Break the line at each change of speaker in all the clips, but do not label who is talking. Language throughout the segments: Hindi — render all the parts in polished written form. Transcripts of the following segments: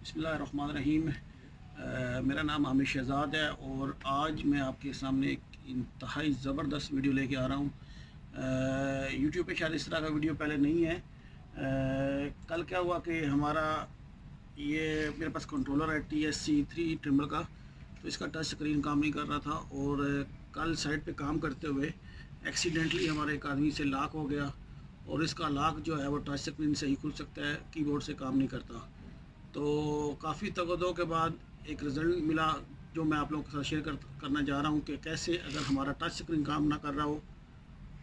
बिस्मिल्लाहिर्रहमानिर्रहीम। मेरा नाम हामिद शहज़ाद है और आज मैं आपके सामने एक इंतहाई ज़बरदस्त वीडियो लेके आ रहा हूँ। यूट्यूब पे शायद इस तरह का वीडियो पहले नहीं है। कल क्या हुआ कि हमारा ये मेरे पास कंट्रोलर है TSC3 ट्रिमर का, तो इसका टच स्क्रीन काम नहीं कर रहा था और कल साइट पे काम करते हुए एक्सीडेंटली हमारे एक आदमी से लॉक हो गया और इसका लॉक जो है वो टच स्क्रीन से ही खुल सकता है, कीबोर्ड से काम नहीं करता। तो काफ़ी तगदों के बाद एक रिज़ल्ट मिला जो मैं आप लोगों के साथ शेयर करना चाह रहा हूँ कि कैसे अगर हमारा टच स्क्रीन काम ना कर रहा हो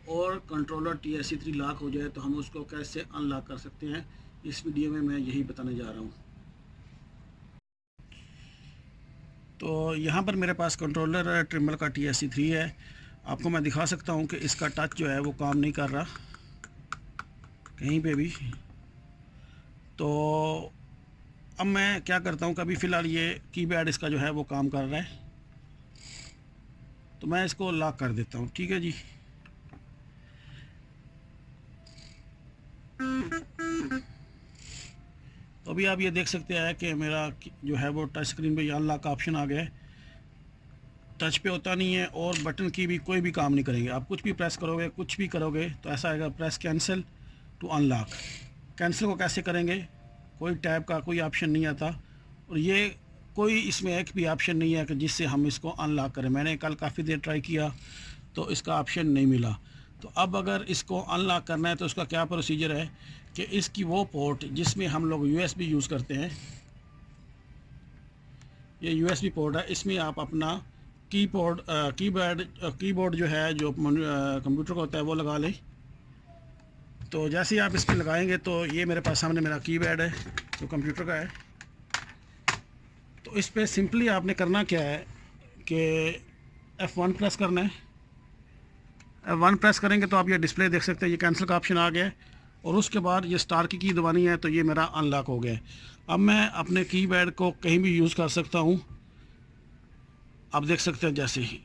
और कंट्रोलर TSC3 लॉक हो जाए तो हम उसको कैसे अनलॉक कर सकते हैं। इस वीडियो में मैं यही बताने जा रहा हूँ। तो यहाँ पर मेरे पास कंट्रोलर ट्रिमर का TSC3 है। आपको मैं दिखा सकता हूँ कि इसका टच जो है वो काम नहीं कर रहा कहीं पे भी। तो अब मैं क्या करता हूँ, कभी फ़िलहाल ये कीपैड इसका जो है वो काम कर रहा है, तो मैं इसको लॉक कर देता हूँ। ठीक है जी। तो अभी आप ये देख सकते हैं कि मेरा जो है वो टच स्क्रीन पे अनलॉक का ऑप्शन आ गया है। टच पे होता नहीं है और बटन की भी कोई भी काम नहीं करेंगे। आप कुछ भी प्रेस करोगे, कुछ भी करोगे तो ऐसा आएगा press cancel two unlock. Cancel को कैसे करेंगे, कोई टैब का कोई ऑप्शन नहीं आता और ये कोई इसमें एक भी ऑप्शन नहीं है कि जिससे हम इसको अनलॉक करें। मैंने कल काफ़ी देर ट्राई किया तो इसका ऑप्शन नहीं मिला। तो अब अगर इसको अनलॉक करना है तो उसका क्या प्रोसीजर है कि इसकी वो पोर्ट जिसमें हम लोग USB यूज़ करते हैं, ये USB पोर्ट है, इसमें आप अपना कीबोर्ड जो है जो कंप्यूटर का होता है वो लगा लें। तो जैसे ही आप इस पर लगाएंगे तो ये मेरे पास सामने मेरा कीपैड है जो कंप्यूटर का है। तो इस पर सिंपली आपने करना क्या है कि F1 प्रेस करना है। F1 प्रेस करेंगे तो आप ये डिस्प्ले देख सकते हैं, ये कैंसिल का ऑप्शन आ गया है और उसके बाद ये स्टार की दबानी है तो ये मेरा अनलॉक हो गया है। अब मैं अपने कीपैड को कहीं भी यूज़ कर सकता हूँ। आप देख सकते हैं जैसे ही,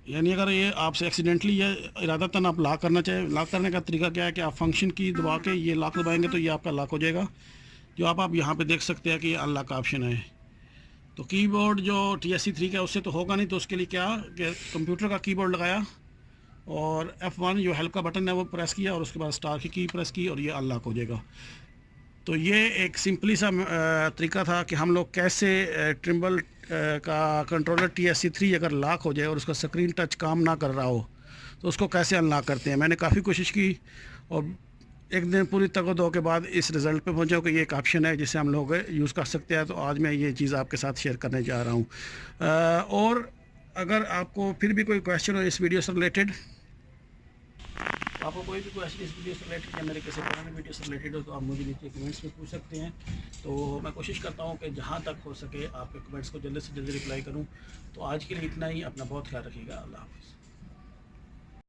यानी अगर ये आपसे एक्सीडेंटली या इरादतन आप लॉक करना चाहे, लॉक करने का तरीका क्या है कि आप फंक्शन की दबा के ये लॉक दबाएंगे तो ये आपका लॉक हो जाएगा। जो आप यहाँ पे देख सकते हैं कि ये अनलॉक का ऑप्शन है। तो कीबोर्ड जो TSC3 का उससे तो होगा नहीं, तो उसके लिए क्या कि कंप्यूटर का कीबोर्ड लगाया और F1 जो हेल्प का बटन है वो प्रेस किया और उसके बाद स्टार की प्रेस की और ये अनलॉक हो जाएगा। तो ये एक सिंपली सा तरीका था कि हम लोग कैसे ट्रिम्बल का कंट्रोलर TSC3 अगर लॉक हो जाए और उसका स्क्रीन टच काम ना कर रहा हो तो उसको कैसे अनलॉक करते हैं। मैंने काफ़ी कोशिश की और एक दिन पूरी तगदो के बाद इस रिज़ल्ट पे पहुंचा कि ये एक ऑप्शन है जिसे हम लोग यूज़ कर सकते हैं। तो आज मैं ये चीज़ आपके साथ शेयर करने जा रहा हूँ। और अगर आपको फिर भी कोई क्वेश्चन हो इस वीडियो से रिलेटेड, आपको कोई भी क्वेश्चन इस वीडियो से रिलेटेड या मेरे किसी पुराने वीडियो से रिलेटेड हो तो आप मुझे नीचे कमेंट्स में पूछ सकते हैं। तो मैं कोशिश करता हूँ कि जहाँ तक हो सके आपके कमेंट्स को जल्दी से जल्दी रिप्लाई करूँ। तो आज के लिए इतना ही। अपना बहुत ख्याल रखिएगा। अल्लाह हाफ़िज़।